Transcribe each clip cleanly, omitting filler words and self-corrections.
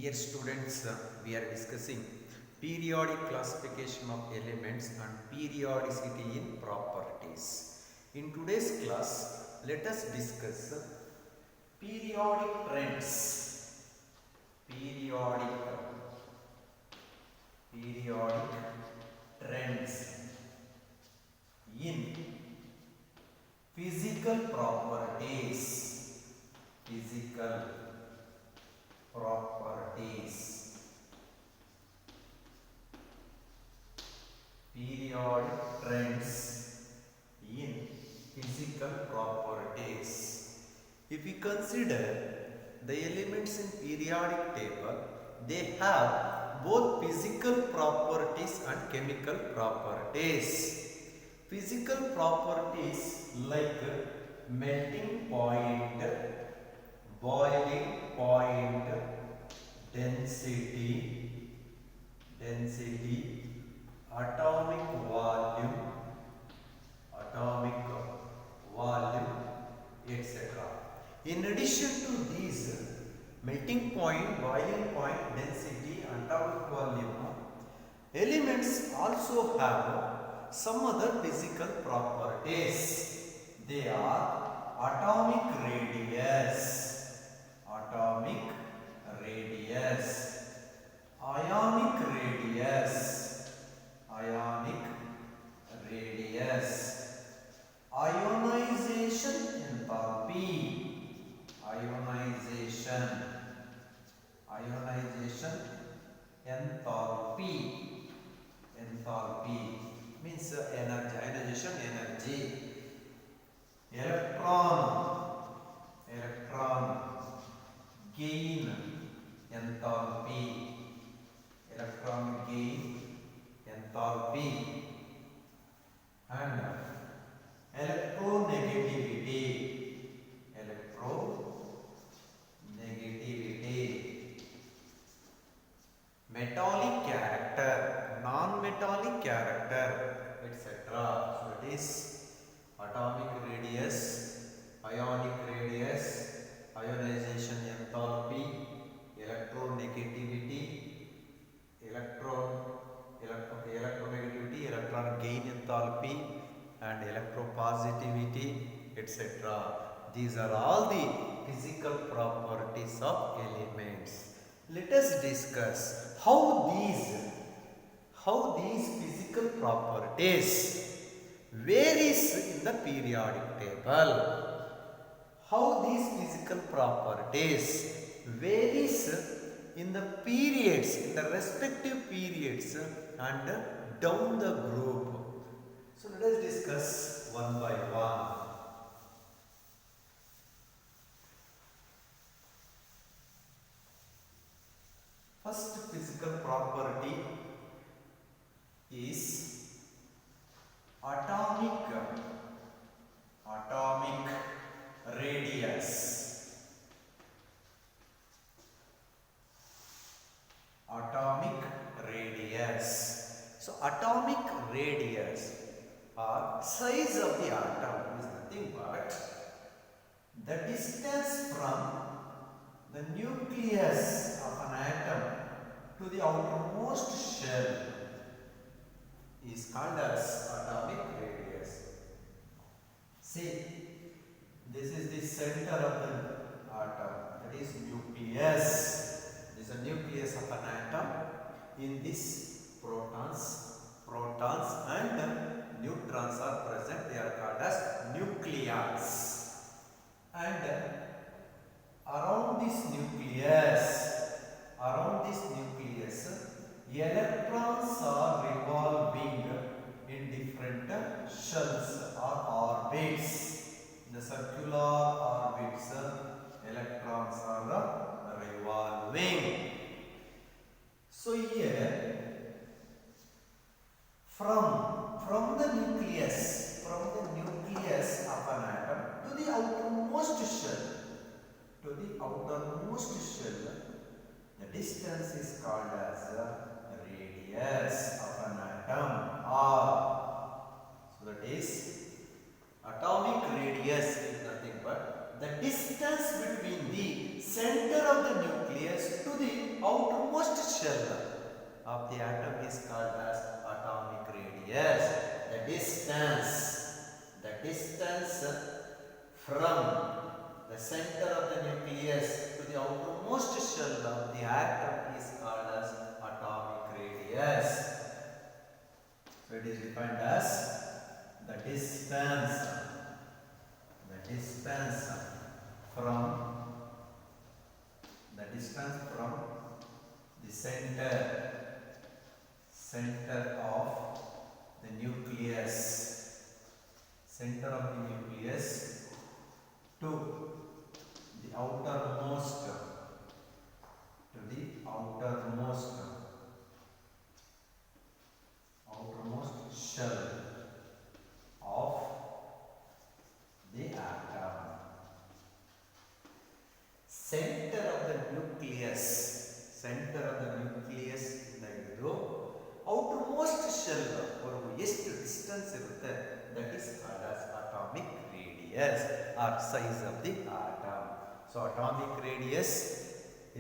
Dear students, we are discussing periodic classification of elements and periodicity in properties. In today's class, let us discuss periodic trends. Periodic trends in physical properties. Periodic trends in physical properties. If we consider the elements in periodic table, they have both physical properties and chemical properties. Physical properties like melting point, boiling point, density, atomic volume, etc. In addition to these, melting point, boiling point, density, atomic volume, elements also have some other physical properties. They are atomic radius, ionic radius, ionization enthalpy means energy, ionization energy, electron gain enthalpy, and electronegativity, metallic character, non-metallic character, etc. So it is atomic radius, ionic radius, ionization enthalpy, electronegativity, electron gain enthalpy, and electropositivity, etc. These are all the physical properties of elements. Let us discuss how these physical properties varies in the periodic table. How these physical properties varies in the periods, in the respective periods and down the group. So let us discuss one by one. First physical property is atomic radius. So atomic radius or size of the atom is nothing but the distance from the nucleus of an atom to the outermost shell is called as atomic radius. See, this is the center of the atom, that is nucleus. This is the nucleus of an atom. In this protons and neutrons are present. They are called as nucleons. And around this nucleus, electrons are revolving in different shells or orbits. In the circular orbits, electrons are revolving. So here, from the nucleus of an atom to the outermost shell, the distance is called as radius of an atom, or so that is atomic radius is nothing but the distance between the center of the nucleus to the outermost shell of the atom is called as atomic radius. The distance from the center of the nucleus to the outermost shell of the atom is called as atomic radius. So it is defined as the distance from the center of the nucleus to the outermost shell of the atom. Center of the nucleus ಇದು outermost shell ವರೆಗೂ ಎಷ್ಟು distance ಇರುತ್ತೆ, that is called as atomic radius or size of the atom. So atomic radius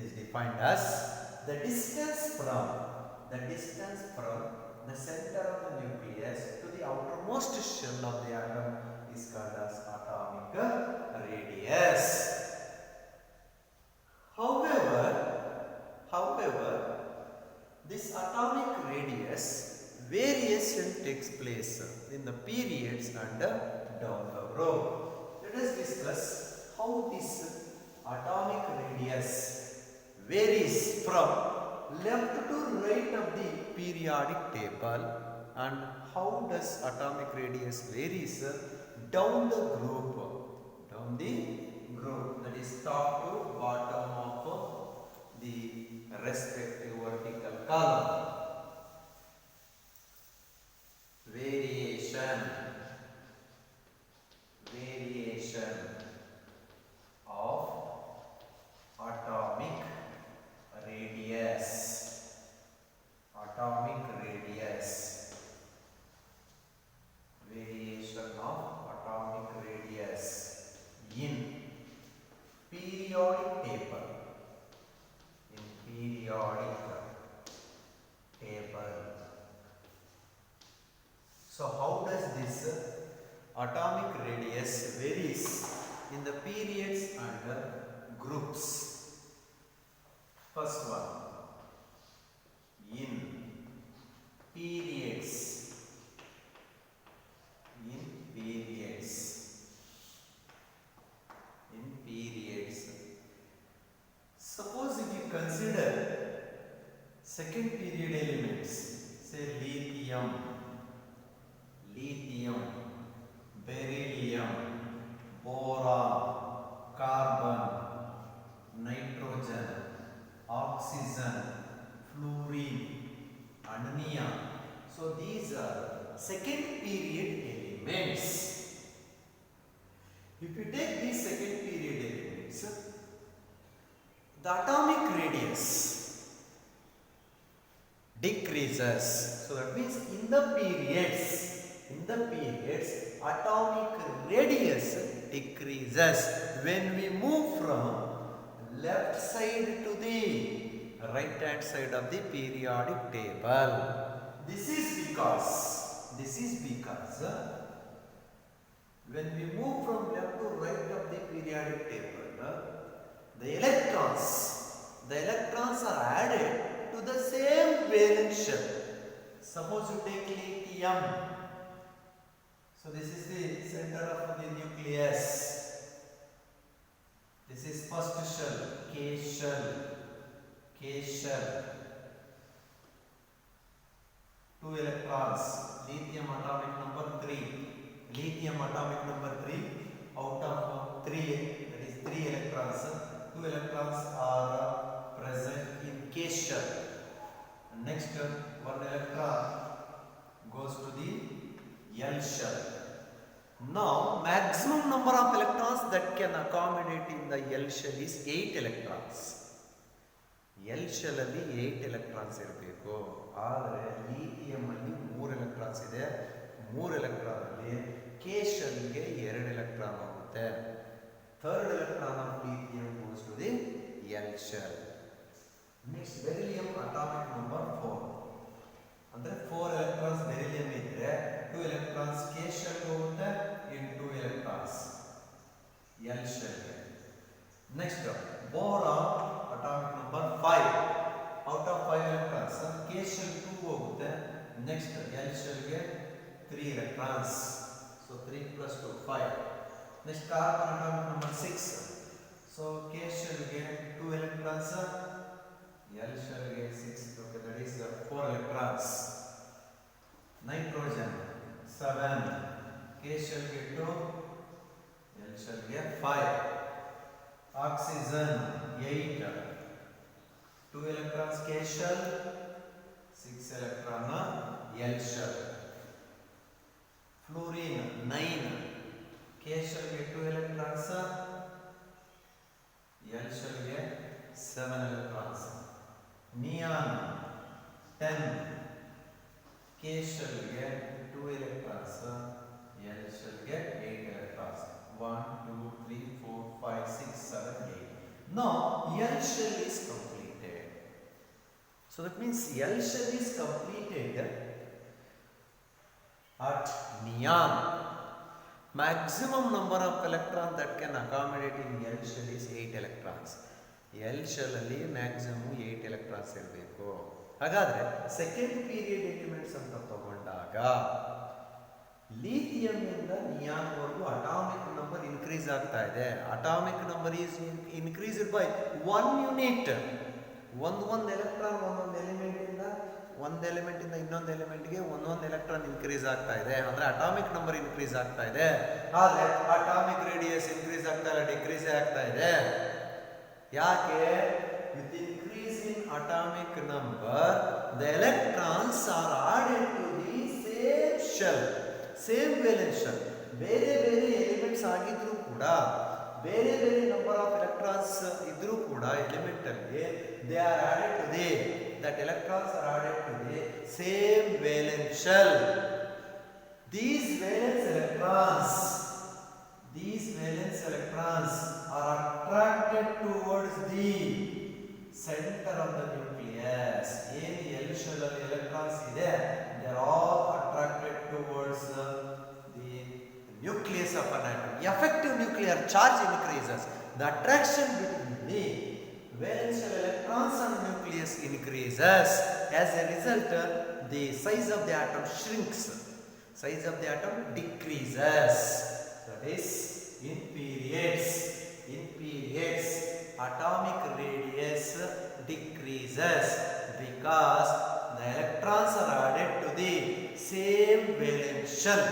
is defined as the distance from the center of the nucleus to the outermost shell of the atom is called as atomic radius. However, this atomic radius variation takes place in the periods and down the road. Let us discuss how this atomic radius varies from left to right of the periodic table, and how does atomic radius varies down the group, that is top to bottom of the respective vertical column. Variation of atomic radius in periodic table. So how does this atomic radius varies in the periods and groups? First one, in periods. Suppose if you consider second period elements, say lithium, beryllium, boron, carbon, nitrogen, oxygen, fluorine and neon. So these are second period elements. If you take these second period elements, the atomic radius decreases. So that means in the periods atomic radius decreases when we move from left side to the right hand side of the periodic table. This is because when we move from left to right of the periodic table, the electrons are added to the same valence shell. Suppose you take lithium. So this is the center of the nucleus. This is first shell, K shell. 2 electrons, lithium atomic number 3. Out of 3, that is 3 electrons, 2 electrons are present in K shell. Next, 1 electron goes to the L shell. Now, maximum number of electrons that can accommodate in the L shell is 8 electrons. L shell alli 8 electrons irbeku. ಆದರೆ lithium alli 3 electrons ಇದೆ. 3 electron alli K shell ಗೆ 2 electron ಹೋಗುತ್ತೆ. Third electron of lithium goes to the L shell. Next, beryllium atomic number 4. ಅಂದರೆ 4 electrons beryllium ಇದ್ರೆ 2 electrons K shell ಹೋಗುತ್ತೆ in 2 electrons L shell. Next, boron atomic number 5. Out of 5 electrons K shell 2 ಹೋಗುತ್ತೆ. Next, L shell ಗೆ 3 electrons. So 3 plus 2 5. Next, carbon atomic number 6. So K shell ಗೆ 2 electrons, L shell ಗೆ 6. Okay, that is 4 electrons. Nitrogen 7. K shell ಗೆ 2, L shell ಗೆ 5. Oxygen 8. 2 electrons K shell, 6 electron L shell. Fluorine 9. K shell ಗೆ 2 electrons, L shell ಗೆ 7 electrons. Neon 10. K shell ಗೆ 2 electrons, L shell ಗೆ 8 electrons. 1, 2, 3, 4, 5, 6, 7, 8. Now L shell is completed. So that means L shell is completed at neon. Maximum number of electrons that can accommodate in L shell is 8 electrons. L shell ಅಲ್ಲಿ maximum 8 electrons ಇರಬೇಕು. ಹಾಗಾದ್ರೆ second period elements ಅಂತ ತಗೊಂಡಾಗ lithium ಇಂದ neon ವರೆಗೂ atomic number increase ಆಗ್ತಾ ಇದೆ. Atomic number is increased by 1 unit. ಒಂದು ಎಲೆಕ್ಟ್ರಾನ್ ಒಂದೊಂದು ಎಲಿಮೆಂಟ್ ಇಂದ ಒಂದು ಎಲಿಮೆಂಟ್ ಇಂದ ಇನ್ನೊಂದು ಎಲಿಮೆಂಟ್ಗೆ ಒಂದೊಂದು ಎಲೆಕ್ಟ್ರಾನ್ ಇನ್ಕ್ರೀಸ್ ಆಗ್ತಾ ಇದೆ. ಅಂದ್ರೆ ಅಟಾಮಿಕ್ ನಂಬರ್ ಇನ್ಕ್ರೀಸ್ ಆಗ್ತಾ ಇದೆ. ಆದ್ರೆ ಅಟಾಮಿಕ್ ರೇಡಿಯಸ್ ಇನ್ಕ್ರೀಸ್ ಆಗ್ತಾ ಇಲ್ಲ, ಡಿಕ್ರೀಸ್ ಆಗ್ತಾ ಇದೆ. ಯಾಕೆ? With increase in atomic number the electrons are added to the same shell, same valence shell. ಬೇರೆ ಬೇರೆ ಎಲಿಮೆಂಟ್ಸ್ ಆಗಿದ್ರು ಕೂಡ, ಬೇರೆ ಬೇರೆ ನಂಬರ್ ಆಫ್ ಎಲೆಕ್ಟ್ರಾನ್ಸ್ ಇದ್ರೂ ಕೂಡ ಎಲಿಮೆಂಟ್ ಅಲ್ಲಿ they are added to the, that electrons are added to the same valence shell. These valence electrons are attracted towards the center of the nucleus. ಏನು L shell ಅಲ್ಲಿ electrons ಇದೆ, they are all attracted towards the nucleus of an atom. Effective nuclear charge increases. The attraction between the valence shell electrons and nucleus increases. As a result, the size of the atom shrinks. Size of the atom decreases. That is, in periods, atomic radius decreases because the electrons are added to the same valence shell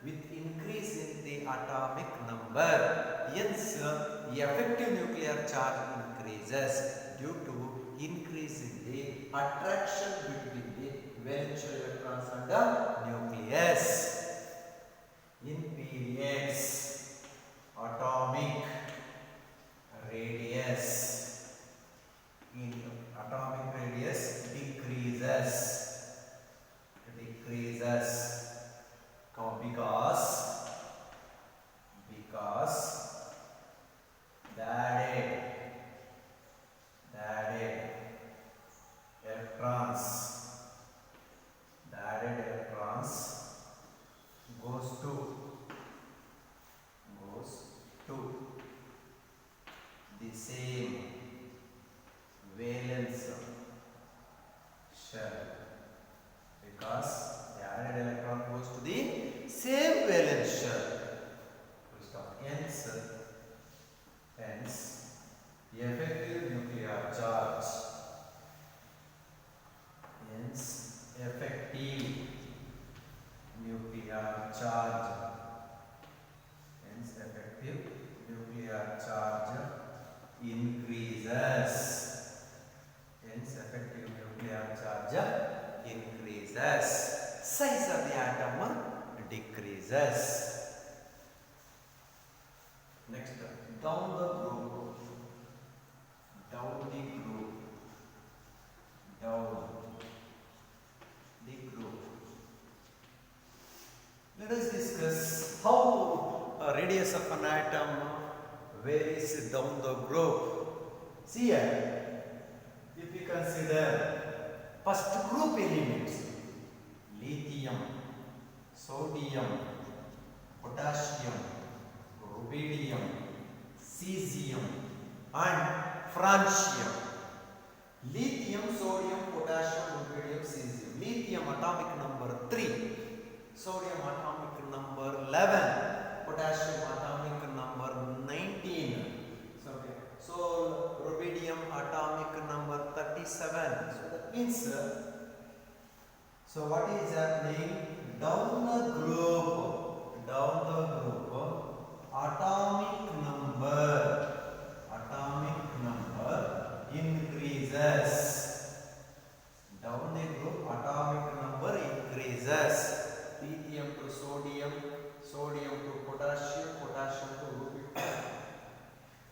with increase in the atomic number. Hence, effective nuclear charge increases due to increase in the attraction between the valence shell electrons and the nucleus. In periods, atomic radius decreases because the added electrons goes to the same valence shell, because the added electron goes to the same valence shell. Hence, effective nuclear charge. Increases. Size of the atom decreases. Next, down the group. Let us discuss how radius of an atom where is down the group? See here, if we consider first group elements, lithium, sodium, potassium, rubidium, cesium and francium. Lithium, sodium, potassium, rubidium, cesium. Lithium atomic number 3, sodium atomic number 11, potassium atomic number 19. So rubidium atomic number 37. So that means, so what is happening? Down the group, atomic number increases. Down the group, atomic number increases. Lithium to sodium, sodium to potassium, potassium to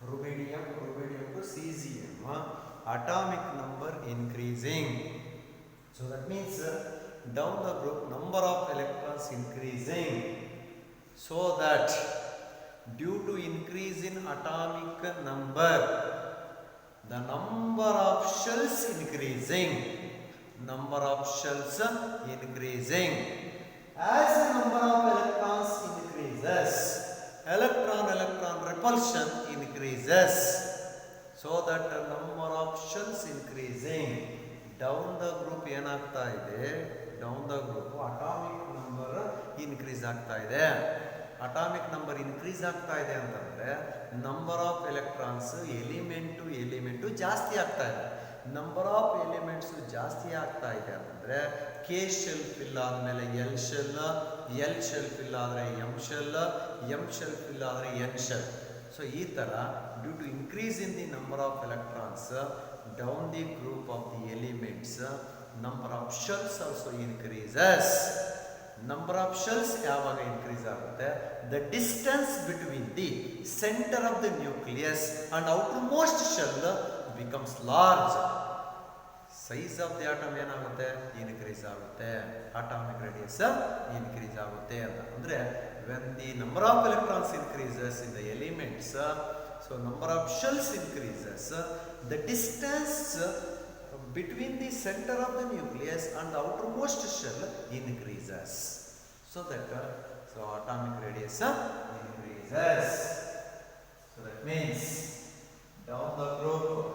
rubidium, rubidium to cesium. Atomic number increasing. So that means down the group number of electrons increasing. So that due to increase in atomic number, the number of shells increasing. Number of shells increasing. As the number of electrons increases, electron repulsion increases. So that the number of shells increasing. Down the group ಏನಾಗ್ತಾ ಇದೆ? Down the group atomic number increase ಆಗ್ತಾ ಇದೆ. Atomic number increase ಆಗ್ತಾ ಇದೆ ಅಂತಂದ್ರೆ number of electrons element ಜಾಸ್ತಿ ಆಗ್ತಾ ಇದೆ. ನಂಬರ್ ಆಫ್ ಎಲಿಮೆಂಟ್ಸ್ ಜಾಸ್ತಿ ಆಗ್ತಾ ಇದೆ ಅಂತಂದ್ರೆ ಕೆ ಶೆಲ್ ಫಿಲ್ ಆದಮೇಲೆ ಎಲ್ ಶೆಲ್ ಫಿಲ್ ಆದರೆ ಎಂ ಶೆಲ್ ಫಿಲ್ ಆದರೆ ಎನ್ ಶೆಲ್. ಸೊ ಈ ಥರ due to increase in the number of electrons down the group of the elements, number of shells also increases. Number of shells ಯಾವಾಗ increase ಆಗುತ್ತೆ? The distance between the centre of the nucleus and outermost shell becomes large. Size of the atom ಏನಾಗುತ್ತೆ? Increase ಆಗುತ್ತೆ. Atomic radius increase ಆಗುತ್ತೆ ಅಂತ ಅಂದ್ರೆ when the number of electrons increases in the elements, so number of shells increases, the distance between the center of the nucleus and the outermost shell increases. So that so atomic radius increases. So that means down the group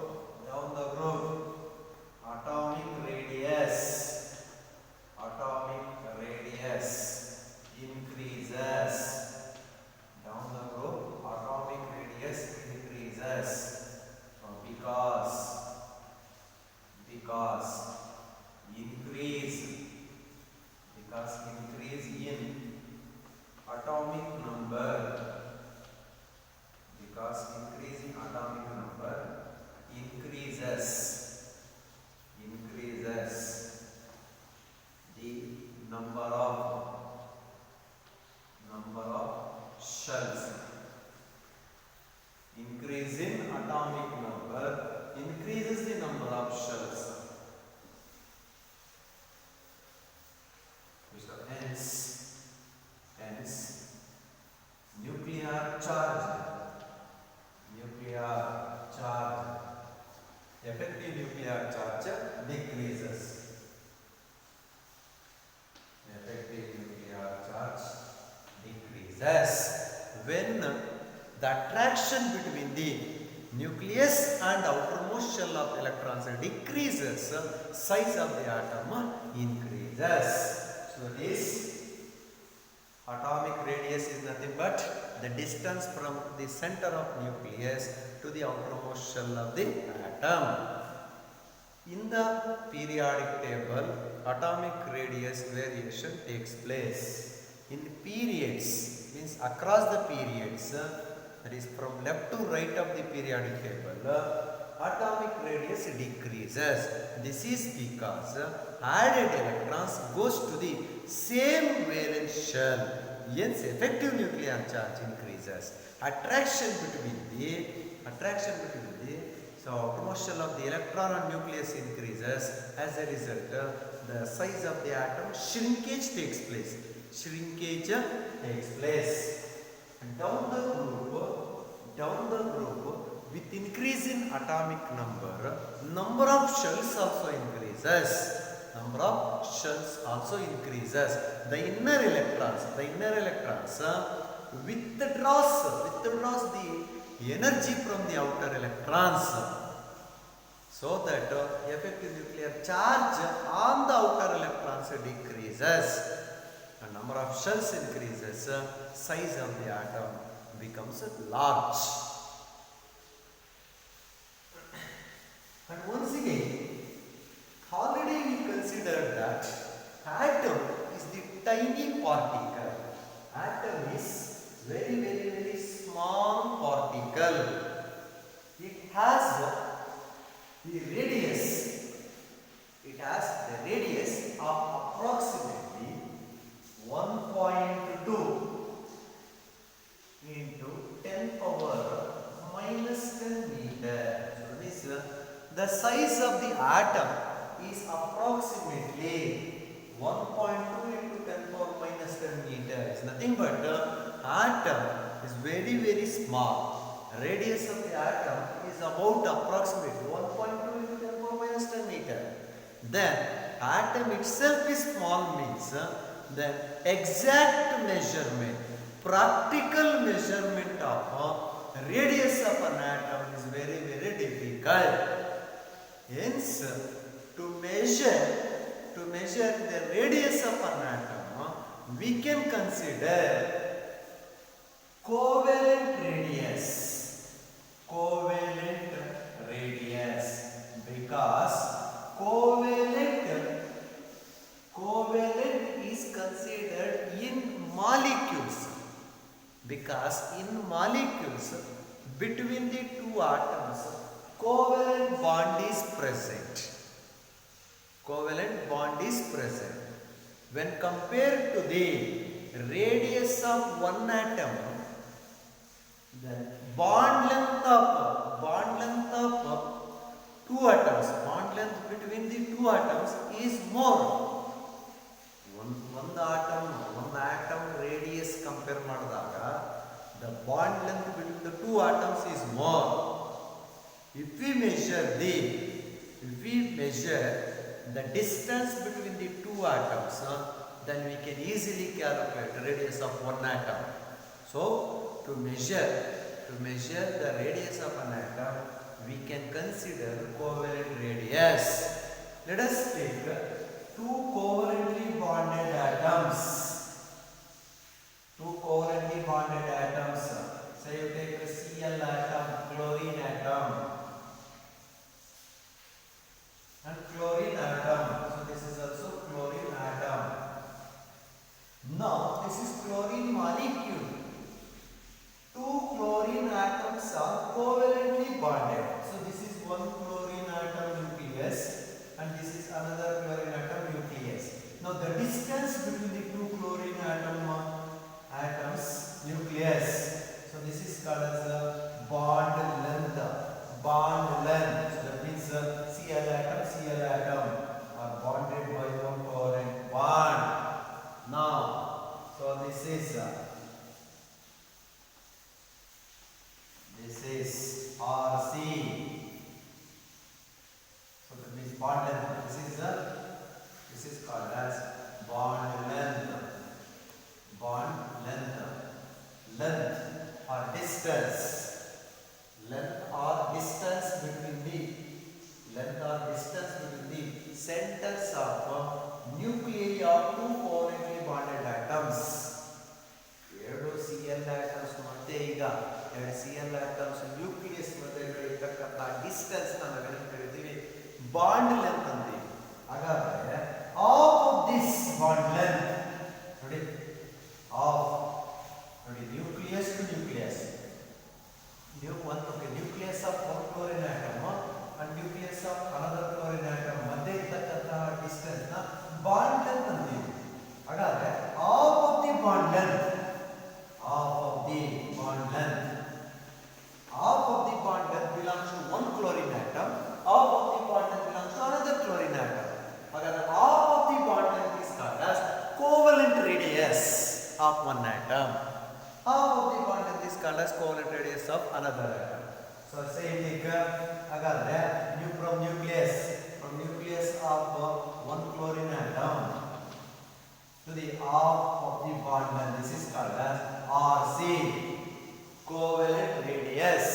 atomic radius increases. Down the group atomic radius increases because increase in atomic number, increases the number of shells. Increase in atomic number increases the number of shells. Hence nuclear charge, effective nuclear charge decreases. When the attraction between the nucleus and outermost shell of electrons decreases, size of the atom increases. So this atomic radius is nothing but the distance from the center of nucleus to the outermost shell of the atom. In the periodic table, atomic radius variation takes place in periods, means across the periods, that is from left to right of the periodic table, atomic radius decreases. This is because added electrons goes to the same valence shell, hence effective nuclear charge increases. Attraction between the so outermost shell of the electron and nucleus increases. As a result, the size of the atom shrinkage takes place. And down the group atomic number, number of shells also increases. Number of shells also increases. The inner electrons withdraws the energy from the outer electrons. So that effective nuclear charge on the outer electrons decreases. The number of shells increases, size of the atom becomes large. And once again, already we considered that atom is the tiny particle. Atom is very small particle. It has the radius of approximately 1.2 into 10 power minus 10 meter. So this the size of the atom is approximately 1.2 into 10 power minus 10 meter. It's nothing but atom is very small. Radius of the atom is about approximately 1.2 into 10 power minus 10 meter. Then atom itself is small means the exact measurement, practical measurement of radius of an atom is very difficult. Hence, to measure the radius of an atom, we can consider covalent radius. Because covalent is considered in molecules. Because in molecules between the two atoms, covalent bond is present. When compared to the radius of one atom, the bond length between the two atoms is more. One atom radius compare madadaga, the bond length between the two atoms is more. If we measure the distance between the two atoms, then we can easily calculate the radius of one atom. So, to measure the radius of an atom, we can consider covalent radius. Let us take two covalently bonded atoms. Say you take a Cl atom, chlorine atom, and chlorine atom. So this is also chlorine atom. Now this is chlorine molecule. Two chlorine atoms are covalently bonded. So this is one chlorine atom nucleus and this is another chlorine atom nucleus. Now the distance between the two chlorine atoms nucleus. So this is called as bond length. So that means Cl atom are bonded by one covalent bond. Now, so this is Rc. So that means bond length. This is called as bond length. Length or distance. Length or distance between the centers of nuclei of two covalently bonded atoms. Cl atoms ಮತ್ತೆ ಈಗ Cl atoms nucleus ಮಧ್ಯೆ ಇರತಕ್ಕಂತ distance ನಾವು ಕರೀತೀವಿ bond length ಅಂತೀವಿ. ಹಾಗಾದ್ರೆ half of this bond length ನೋಡಿ nucleus to nucleus. Nucleus of one chlorine atom and nucleus of another chlorine atom ಮಧ್ಯೆ ಇರತಕ್ಕಂತ ಡಿಸ್ಟೆನ್ಸ್ ನ ಬಾಂಡ್ ಲೆಂತ್ ಅಂತೀವಿ. ಹಾಗಾದ್ರೆ half of the bond length belongs to one chlorine atom, half of the bond length belongs to another chlorine atom. Hagadre half of the bond length is called as covalent radius of one atom. Half of the bond length is called as covalent radius of another atom. So same thing. Hagadre from nucleus of one chlorine atom to the half of the bond length. This is called as RC, covalent radius.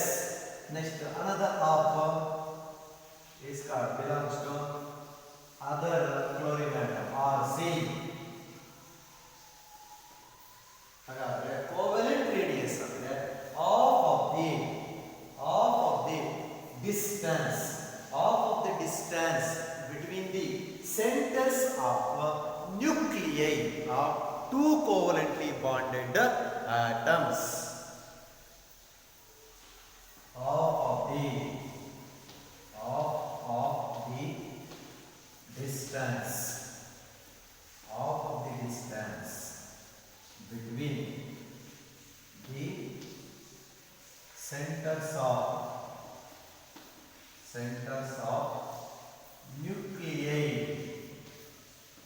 Next, another half is called belongs to other chlorine atom RC. Hagadre covalent radius andre half of the distance between the centers of nuclei of two covalently bonded atoms. Half of the distance between the centers of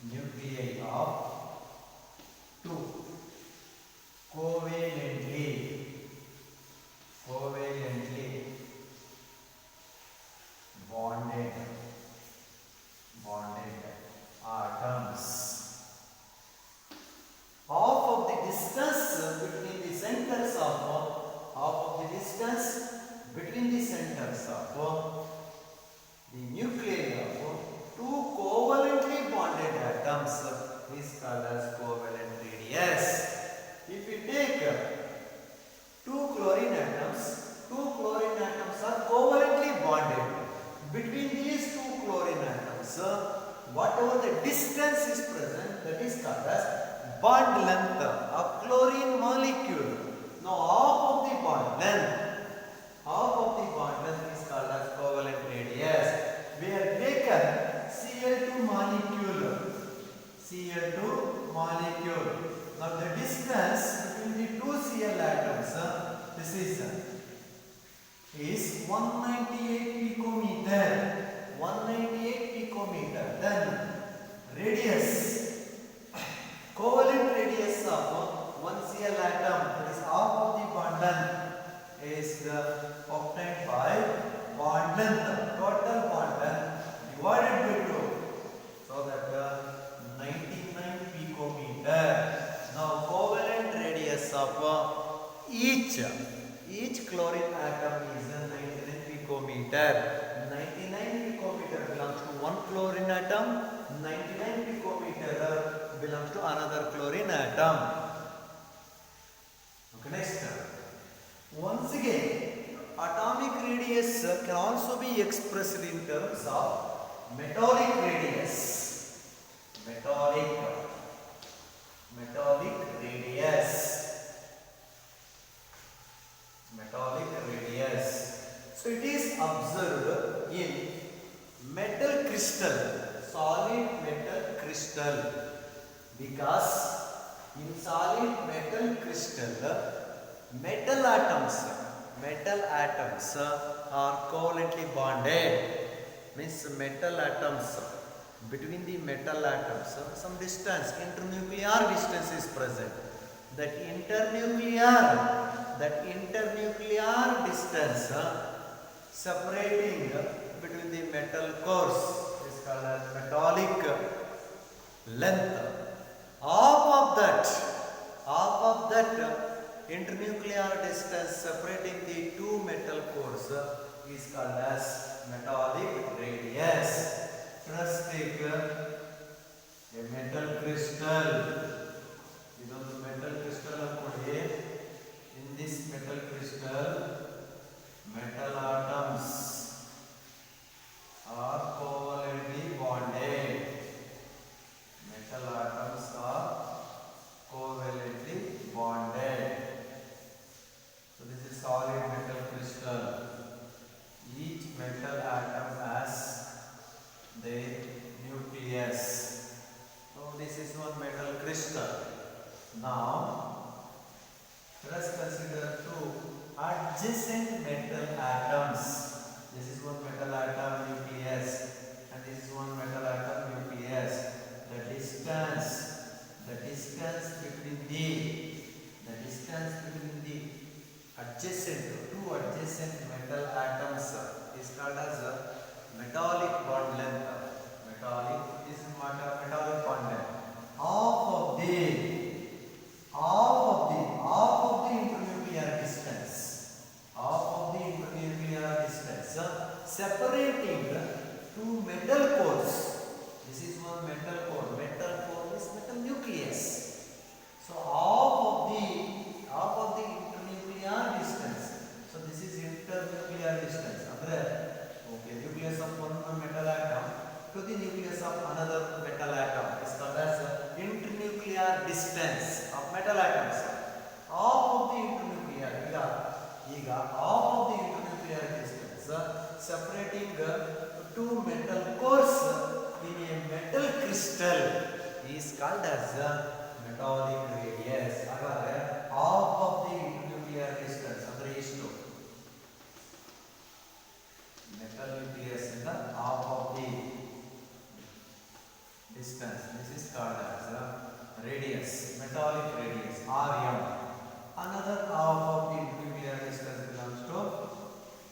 nuclei of two covalently bonded atoms. Half of the distance between the centers of the nuclei of two covalently bonded atoms is called as covalent radius. If we take two chlorine atoms are covalently bonded. Between these two chlorine atoms, whatever the distance is present, that is called as bond length of chlorine molecule. Now half of the bond length is called as covalent radius. We have taken Cl2 molecule. Now the distance between the two Cl atoms, this is 198 picometer. Then radius, covalent radius of one Cl atom, that is half of the bond length, is obtained by bond length, total bond length divided by 2. So that 99 picometer. Now covalent radius of each chlorine atom is 99 picometer. 99 picometer belongs to one chlorine atom. 99 picometer belongs to another chlorine atom. Okay, next. Once again, atomic radius can also be expressed in terms of metallic radius. Metallic radius. So it is observed in metal crystal, solid metal crystal, because in solid metal crystal, metal atoms are covalently bonded. Means metal atoms, between the metal atoms some distance, internuclear distance is present. That internuclear distance separating between the metal cores is called as metallic length. Half of that internuclear distance separating the two metal cores is called as metallic radius. Let us take a metal crystal. ಇದೊಂದು metal crystal ಕೊಡಿ. In this metal crystal, metal atoms are covalently bonded. Metal atoms are covalently bonded. So this is solid metal crystal. Each metal atom has their nucleus. So this is one metal crystal. Now let us consider two adjacent metal atoms. This is one metal atom nucleus and this is one metal atom nucleus. The distance between the two adjacent metal atoms separating two metal cores. This is one metal core. Metal core is metal nucleus. So half of the internuclear distance. So this is internuclear distance. Okay, nucleus of one metal atom to the nucleus of another metal atom is called as internuclear distance of metal atoms. Half of the internuclear, half of the internuclear distance separating two metal cores in a metal crystal is called as metallic radius. Half of the internuclear distance metal nucleus in the half of the distance. This is called as radius, metallic radius, Rm. Another half of the internuclear distance belongs to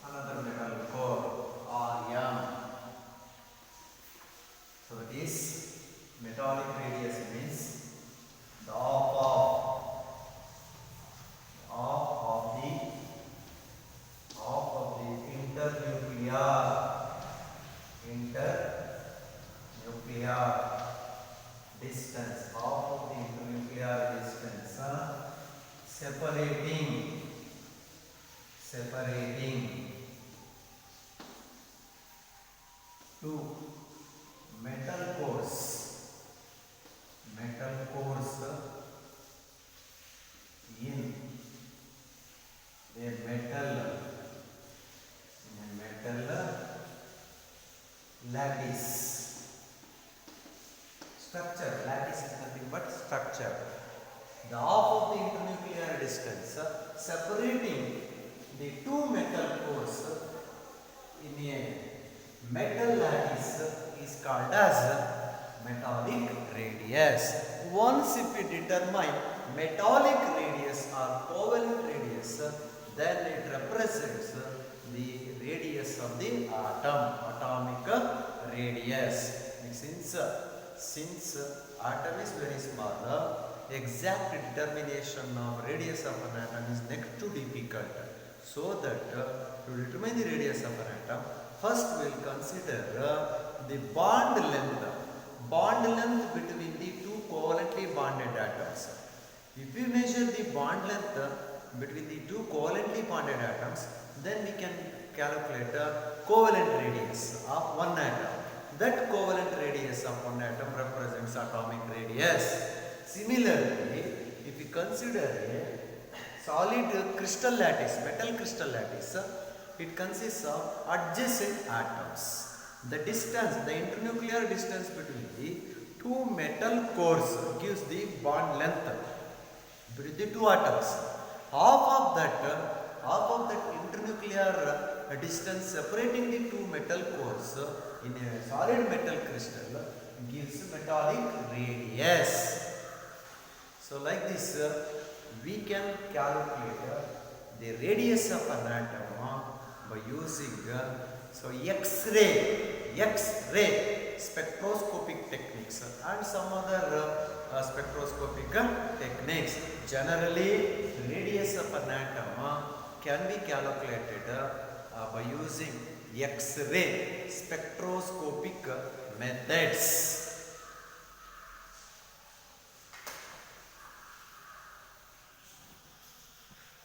another metal core, Rm. So that is metallic radius means the half of the internuclear distance, half of the internuclear distance separating two metal cores in a metal lattice structure. Lattice is nothing but structure. The half of the internuclear distance separating the two metal cores in a metal lattice is called as metallic radius. Once if we determine metallic radius or covalent radius, then it represents the radius of the atom, atomic radius. Since atom is very small, exact determination of radius of an atom is next to difficult. So that to determine the radius of an atom, first we will consider the bond length between the two covalently bonded atoms. If we measure the bond length between the two covalently bonded atoms, then we can calculate covalent radius of one atom. That covalent radius of one atom represents atomic radius. Similarly, if we consider a solid crystal lattice, metal crystal lattice, it consists of adjacent atoms. The internuclear distance between the two metal cores gives the bond length between the two atoms. Half of that internuclear distance separating the two metal cores in a solid metal crystal gives metallic radius. So like this, we can calculate the radius of an atom by using X-ray spectroscopic techniques and some other spectroscopic techniques. Generally, radius of an atom can be calculated by using X-ray spectroscopic methods.